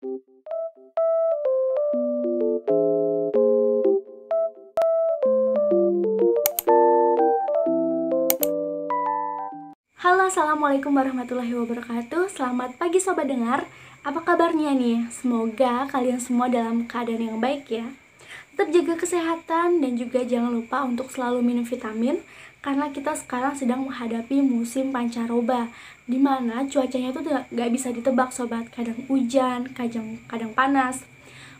Halo, assalamualaikum warahmatullahi wabarakatuh. Selamat pagi sobat dengar. Apa kabarnya nih? Semoga kalian semua dalam keadaan yang baik ya. Tetap jaga kesehatan dan juga jangan lupa untuk selalu minum vitamin, karena kita sekarang sedang menghadapi musim pancaroba, dimana cuacanya itu gak bisa ditebak sobat. Kadang hujan, kadang panas.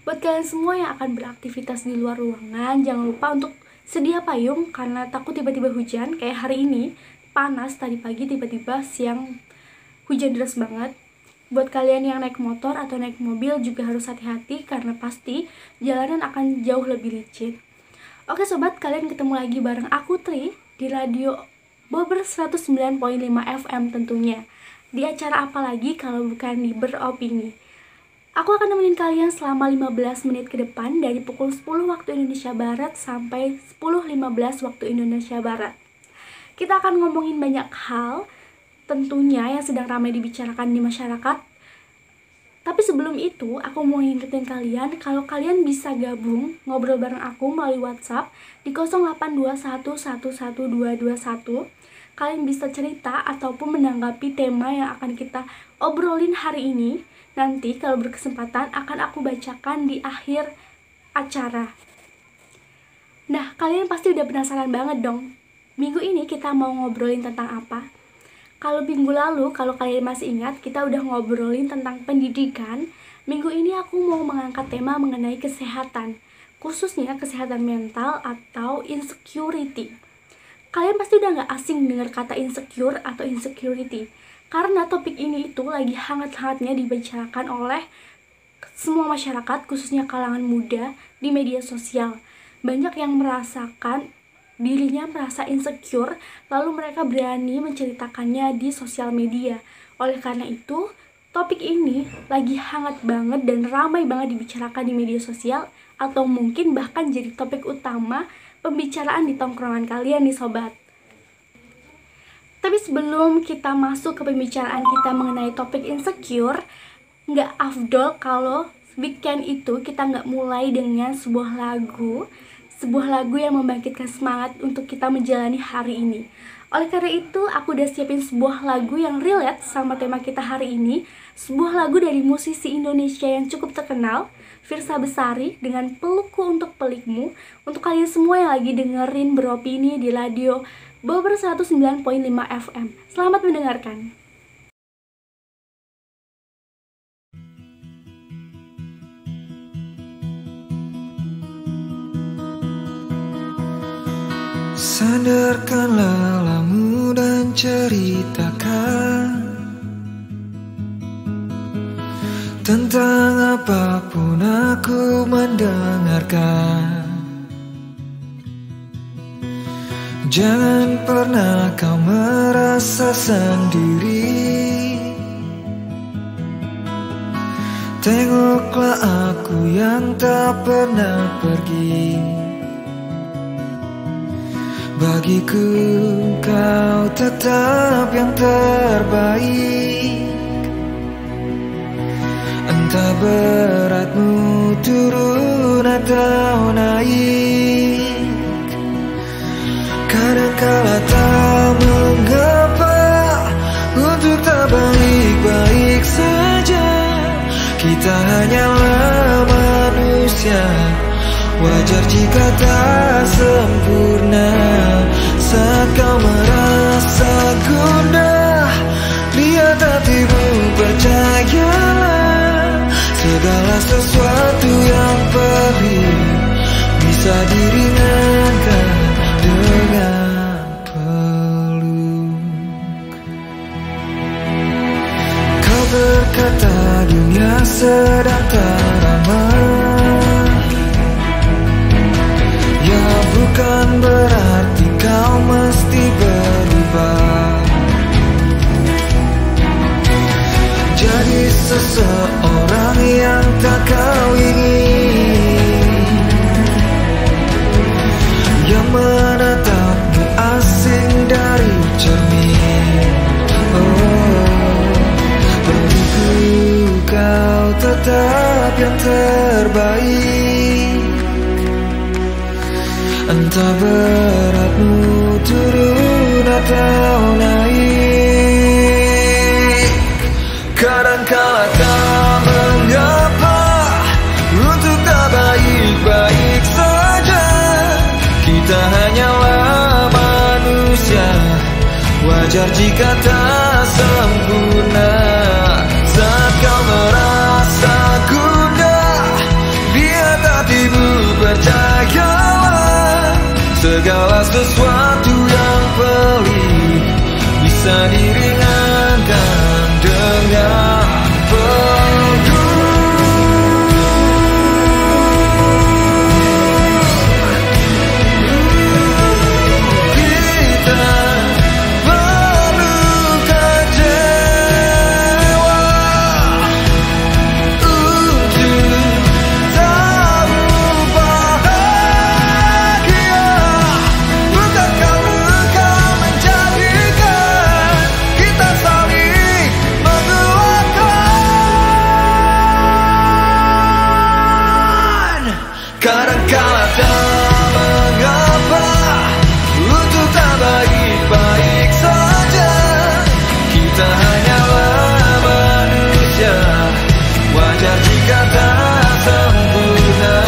Buat kalian semua yang akan beraktivitas di luar ruangan, jangan lupa untuk sedia payung, karena takut tiba-tiba hujan kayak hari ini. Panas tadi pagi, tiba-tiba siang hujan deras banget. Buat kalian yang naik motor atau naik mobil juga harus hati-hati, karena pasti jalanan akan jauh lebih licin. Oke sobat, kalian ketemu lagi bareng aku Tri di radio Bobber 109.5 FM tentunya. Di acara apa lagi kalau bukan di Beropini. Aku akan nemenin kalian selama 15 menit ke depan, dari pukul 10 waktu Indonesia Barat sampai 10.15 waktu Indonesia Barat. Kita akan ngomongin banyak hal tentunya yang sedang ramai dibicarakan di masyarakat. Tapi sebelum itu, aku mau ngingetin kalian kalau kalian bisa gabung ngobrol bareng aku melalui WhatsApp di 0821111221. Kalian bisa cerita ataupun menanggapi tema yang akan kita obrolin hari ini. Nanti kalau berkesempatan akan aku bacakan di akhir acara. Nah, kalian pasti udah penasaran banget dong. Minggu ini kita mau ngobrolin tentang apa? Kalau minggu lalu, kalau kalian masih ingat, kita udah ngobrolin tentang pendidikan. Minggu ini aku mau mengangkat tema mengenai kesehatan, khususnya kesehatan mental atau insecurity. Kalian pasti udah gak asing dengar kata insecure atau insecurity, karena topik ini itu lagi hangat-hangatnya dibicarakan oleh semua masyarakat, khususnya kalangan muda di media sosial. Banyak yang merasakan dirinya merasa insecure, lalu mereka berani menceritakannya di sosial media. Oleh karena itu, topik ini lagi hangat banget dan ramai banget dibicarakan di media sosial, atau mungkin bahkan jadi topik utama pembicaraan di tongkrongan kalian nih sobat. Tapi sebelum kita masuk ke pembicaraan kita mengenai topik insecure, nggak afdol kalau weekend itu kita nggak mulai dengan sebuah lagu yang membangkitkan semangat untuk kita menjalani hari ini. Oleh karena itu, aku udah siapin sebuah lagu yang relate sama tema kita hari ini. Sebuah lagu dari musisi Indonesia yang cukup terkenal, Firsa Besari, dengan Pelukku Untuk Pelikmu. Untuk kalian semua yang lagi dengerin Beropini di radio Bobber 109.5 FM. Selamat mendengarkan. Sandarkan lelamu dan ceritakan tentang apapun aku mendengarkan. Jangan pernah kau merasa sendiri. Tengoklah aku yang tak pernah pergi. Bagiku kau tetap yang terbaik. Entah beratmu turun atau naik. Kadangkala tak mengapa untuk tak baik-baik saja. Kita hanyalah manusia, wajar jika tak sempurna. Saat kau merasa gundah, lihat hatimu, percayalah. Segala sesuatu yang perih bisa diringankan dengan peluk. Kau berkata dunia sedang tak ramah. Ya bukan berarti kau mesti berubah. Jadi seseorang yang tak kau ingin, yang menatapmu asing dari cermin. Oh, beriku kau tetap yang terbaik. Entah beratmu turun atau naik. Kadangkala tak mengapa untuk tak baik-baik saja. Kita hanyalah manusia, wajar jika tak sempurna. Saat kau merasa gundah, biar hatimu percayalah, segala sesuatu yang pelik bisa diringankan dengan peluk. Kadangkala tak mengapa untuk tak baik-baik saja. Kita hanyalah manusia, wajar jika tak sempurna.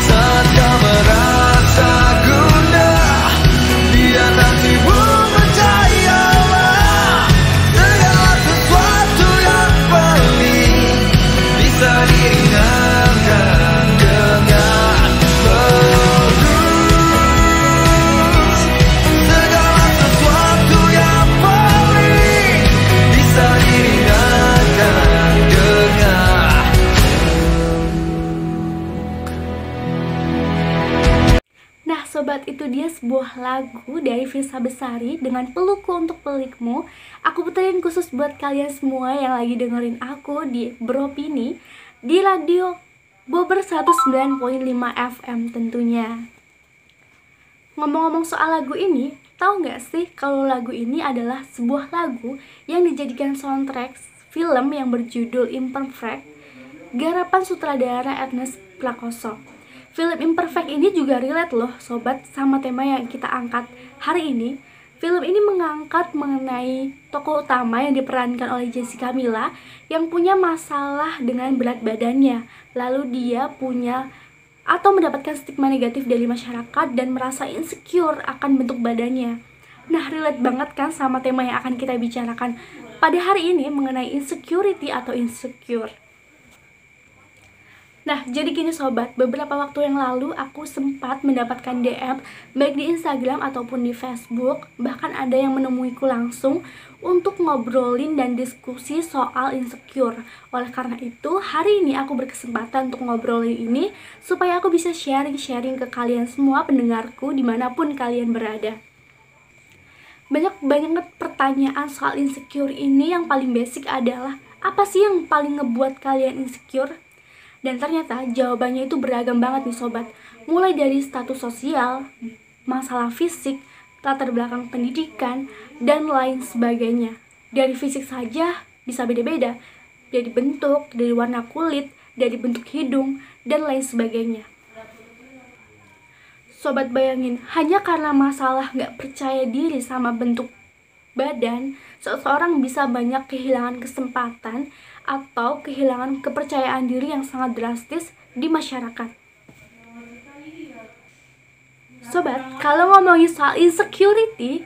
Saat kau merasa gundah, biar hatimu percayalah, segala sesuatu yang pelik bisa diringankan. Sobat, itu dia sebuah lagu dari Visa Besari dengan Pelukku Untuk Pelikmu. Aku puterin khusus buat kalian semua yang lagi dengerin aku di Beropini di radio Bobber 109.5 FM tentunya. Ngomong-ngomong soal lagu ini, tahu nggak sih kalau lagu ini adalah sebuah lagu yang dijadikan soundtrack film yang berjudul Imperfect, garapan sutradara Ernest Prakoso. Film Imperfect ini juga relate loh sobat sama tema yang kita angkat hari ini. Film ini mengangkat mengenai tokoh utama yang diperankan oleh Jessica Mila yang punya masalah dengan berat badannya. Lalu dia punya atau mendapatkan stigma negatif dari masyarakat dan merasa insecure akan bentuk badannya. Nah, relate banget kan sama tema yang akan kita bicarakan pada hari ini mengenai insecurity atau insecure. Nah, jadi gini sobat, beberapa waktu yang lalu aku sempat mendapatkan DM baik di Instagram ataupun di Facebook. Bahkan ada yang menemuiku langsung untuk ngobrolin dan diskusi soal insecure. Oleh karena itu, hari ini aku berkesempatan untuk ngobrolin ini supaya aku bisa sharing-sharing ke kalian semua pendengarku dimanapun kalian berada. Banyak banget pertanyaan soal insecure ini. Yang paling basic adalah, apa sih yang paling ngebuat kalian insecure? Dan ternyata jawabannya itu beragam banget nih sobat. Mulai dari status sosial, masalah fisik, latar belakang pendidikan, dan lain sebagainya. Dari fisik saja bisa beda-beda. Dari bentuk, dari warna kulit, dari bentuk hidung, dan lain sebagainya. Sobat bayangin, hanya karena masalah gak percaya diri sama bentuk badan, seseorang bisa banyak kehilangan kesempatan atau kehilangan kepercayaan diri yang sangat drastis di masyarakat. Sobat, kalau ngomongin soal insecurity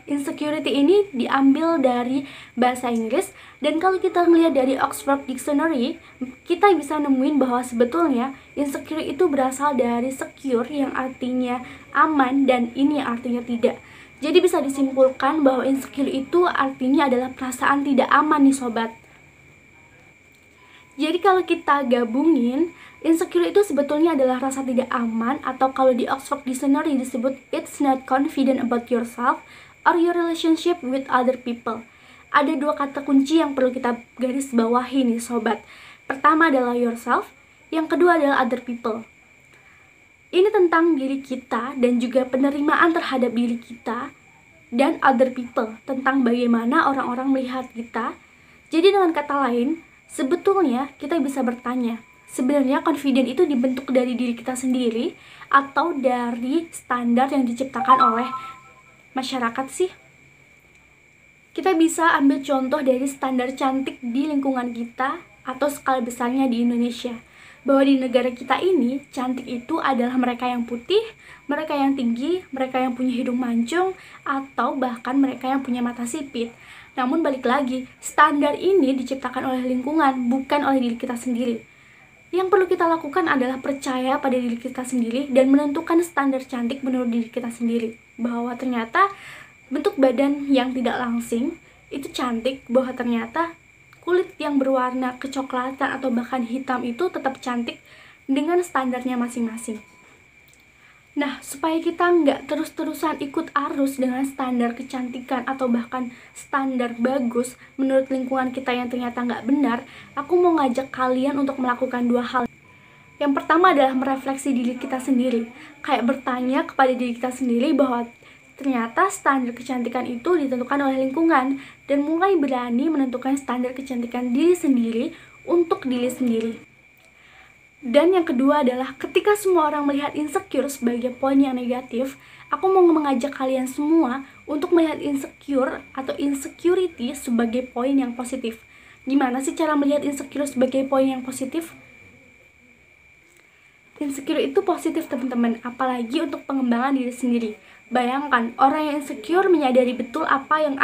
ini diambil dari bahasa Inggris, dan kalau kita ngelihat dari Oxford Dictionary, kita bisa nemuin bahwa sebetulnya insecure itu berasal dari secure yang artinya aman dan ini yang artinya tidak. Jadi bisa disimpulkan bahwa insecure itu artinya adalah perasaan tidak aman nih sobat. Jadi kalau kita gabungin, insecure itu sebetulnya adalah rasa tidak aman, atau kalau di Oxford Dictionary disebut it's not confident about yourself or your relationship with other people. Ada dua kata kunci yang perlu kita garis bawahi nih sobat. Pertama adalah yourself, yang kedua adalah other people. Ini tentang diri kita dan juga penerimaan terhadap diri kita, dan other people tentang bagaimana orang-orang melihat kita. Jadi dengan kata lain, Sebetulnya kita bisa bertanya, sebenarnya confident itu dibentuk dari diri kita sendiri atau dari standar yang diciptakan oleh masyarakat sih? Kita bisa ambil contoh dari standar cantik di lingkungan kita atau skala besarnya di Indonesia. Bahwa di negara kita ini, cantik itu adalah mereka yang putih, mereka yang tinggi, mereka yang punya hidung mancung, atau bahkan mereka yang punya mata sipit. Namun balik lagi, standar ini diciptakan oleh lingkungan, bukan oleh diri kita sendiri. Yang perlu kita lakukan adalah percaya pada diri kita sendiri dan menentukan standar cantik menurut diri kita sendiri. Bahwa ternyata bentuk badan yang tidak langsing itu cantik, bahwa ternyata kulit yang berwarna kecoklatan atau bahkan hitam itu tetap cantik dengan standarnya masing-masing. Nah, supaya kita nggak terus-terusan ikut arus dengan standar kecantikan atau bahkan standar bagus menurut lingkungan kita yang ternyata nggak benar, aku mau ngajak kalian untuk melakukan 2 hal. Yang pertama adalah merefleksi diri kita sendiri, kayak bertanya kepada diri kita sendiri bahwa ternyata standar kecantikan itu ditentukan oleh lingkungan, dan mulai berani menentukan standar kecantikan diri sendiri untuk diri sendiri. Dan yang kedua adalah ketika semua orang melihat insecure sebagai poin yang negatif, aku mau mengajak kalian semua untuk melihat insecure atau insecurity sebagai poin yang positif. Gimana sih cara melihat insecure sebagai poin yang positif? Insecure itu positif teman-teman, apalagi untuk pengembangan diri sendiri. Bayangkan, orang yang insecure menyadari betul apa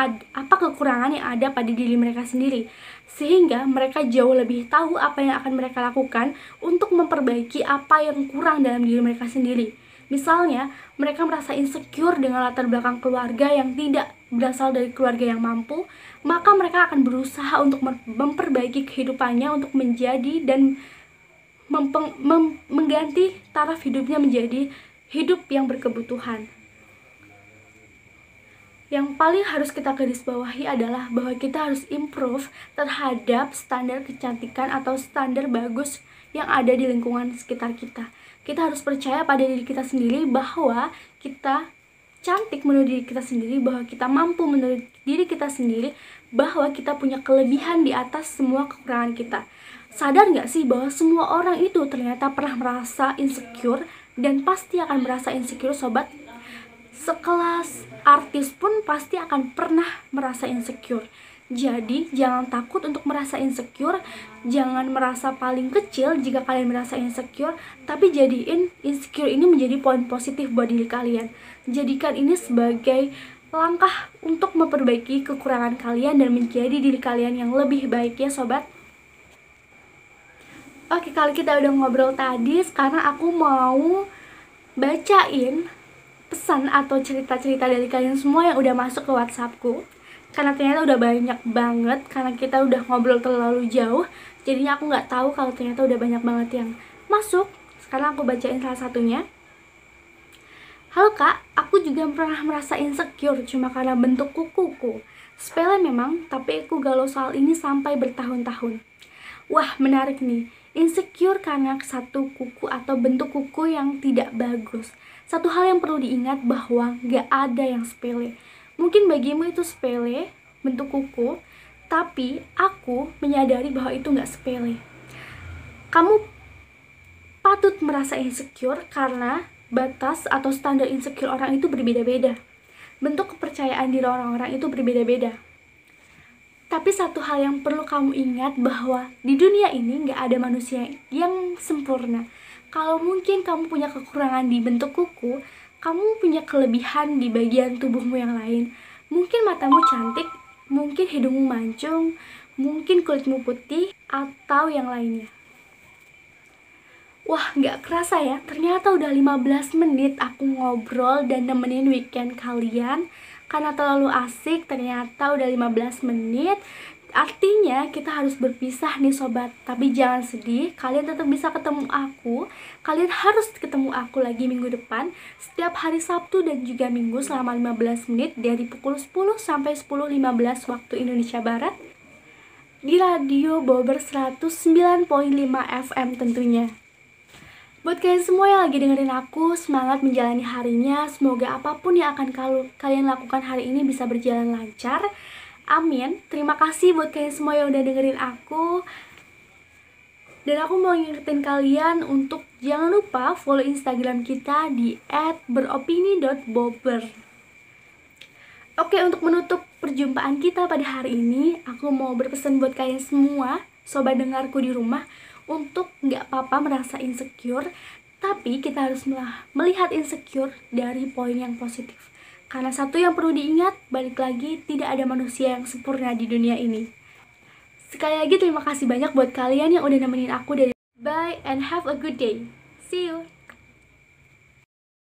kekurangan yang ada pada diri mereka sendiri, sehingga mereka jauh lebih tahu apa yang akan mereka lakukan untuk memperbaiki apa yang kurang dalam diri mereka sendiri. Misalnya, mereka merasa insecure dengan latar belakang keluarga yang tidak berasal dari keluarga yang mampu, maka mereka akan berusaha untuk memperbaiki kehidupannya untuk menjadi dan mengganti taraf hidupnya menjadi hidup yang berkebutuhan. Yang paling harus kita garisbawahi adalah bahwa kita harus improve terhadap standar kecantikan atau standar bagus yang ada di lingkungan sekitar kita. Kita harus percaya pada diri kita sendiri bahwa kita cantik menurut diri kita sendiri, bahwa kita mampu menurut diri kita sendiri, bahwa kita punya kelebihan di atas semua kekurangan kita. Sadar gak sih bahwa semua orang itu ternyata pernah merasa insecure dan pasti akan merasa insecure, sobat? Sekelas artis pun pasti akan pernah merasa insecure. Jadi jangan takut untuk merasa insecure, jangan merasa paling kecil jika kalian merasa insecure, tapi jadiin insecure ini menjadi poin positif buat diri kalian. Jadikan ini sebagai langkah untuk memperbaiki kekurangan kalian dan menjadi diri kalian yang lebih baik ya sobat. Oke, kalau kita udah ngobrol tadi, sekarang aku mau bacain pesan atau cerita-cerita dari kalian semua yang udah masuk ke WhatsAppku. Karena ternyata udah banyak banget, karena kita udah ngobrol terlalu jauh, jadinya aku nggak tahu kalau ternyata udah banyak banget yang masuk. Sekarang aku bacain salah satunya. Halo kak, aku juga pernah merasa insecure cuma karena bentuk kukuku. Sepele memang, tapi aku galau soal ini sampai bertahun-tahun. Wah, menarik nih. Insecure karena satu kuku atau bentuk kuku yang tidak bagus. Satu hal yang perlu diingat bahwa gak ada yang sepele. Mungkin bagimu itu sepele, bentuk kuku, tapi aku menyadari bahwa itu gak sepele. Kamu patut merasa insecure karena batas atau standar insecure orang itu berbeda-beda. Bentuk kepercayaan diri orang-orang itu berbeda-beda. Tapi satu hal yang perlu kamu ingat bahwa di dunia ini gak ada manusia yang sempurna. Kalau mungkin kamu punya kekurangan di bentuk kuku, kamu punya kelebihan di bagian tubuhmu yang lain. Mungkin matamu cantik, mungkin hidungmu mancung, mungkin kulitmu putih, atau yang lainnya. Wah, gak kerasa ya, ternyata udah 15 menit aku ngobrol dan nemenin weekend kalian. Karena terlalu asik, ternyata udah 15 menit. Artinya kita harus berpisah nih sobat. Tapi jangan sedih, kalian tetap bisa ketemu aku. Kalian harus ketemu aku lagi minggu depan, setiap hari Sabtu dan juga Minggu selama 15 menit dari pukul 10 sampai 10.15 waktu Indonesia Barat di Radio Bobber 109.5 FM tentunya. Buat kalian semua yang lagi dengerin aku, semangat menjalani harinya. Semoga apapun yang akan kalian lakukan hari ini bisa berjalan lancar. Amin. Terima kasih buat kalian semua yang udah dengerin aku. Dan aku mau ngingetin kalian untuk jangan lupa follow Instagram kita di @beropini.bober. Oke, untuk menutup perjumpaan kita pada hari ini, aku mau berpesan buat kalian semua, sobat dengarku di rumah, untuk nggak apa-apa merasa insecure, tapi kita harus melihat insecure dari poin yang positif. Karena satu yang perlu diingat, balik lagi, tidak ada manusia yang sempurna di dunia ini. Sekali lagi terima kasih banyak buat kalian yang udah nemenin aku dari Bye and have a good day. See you.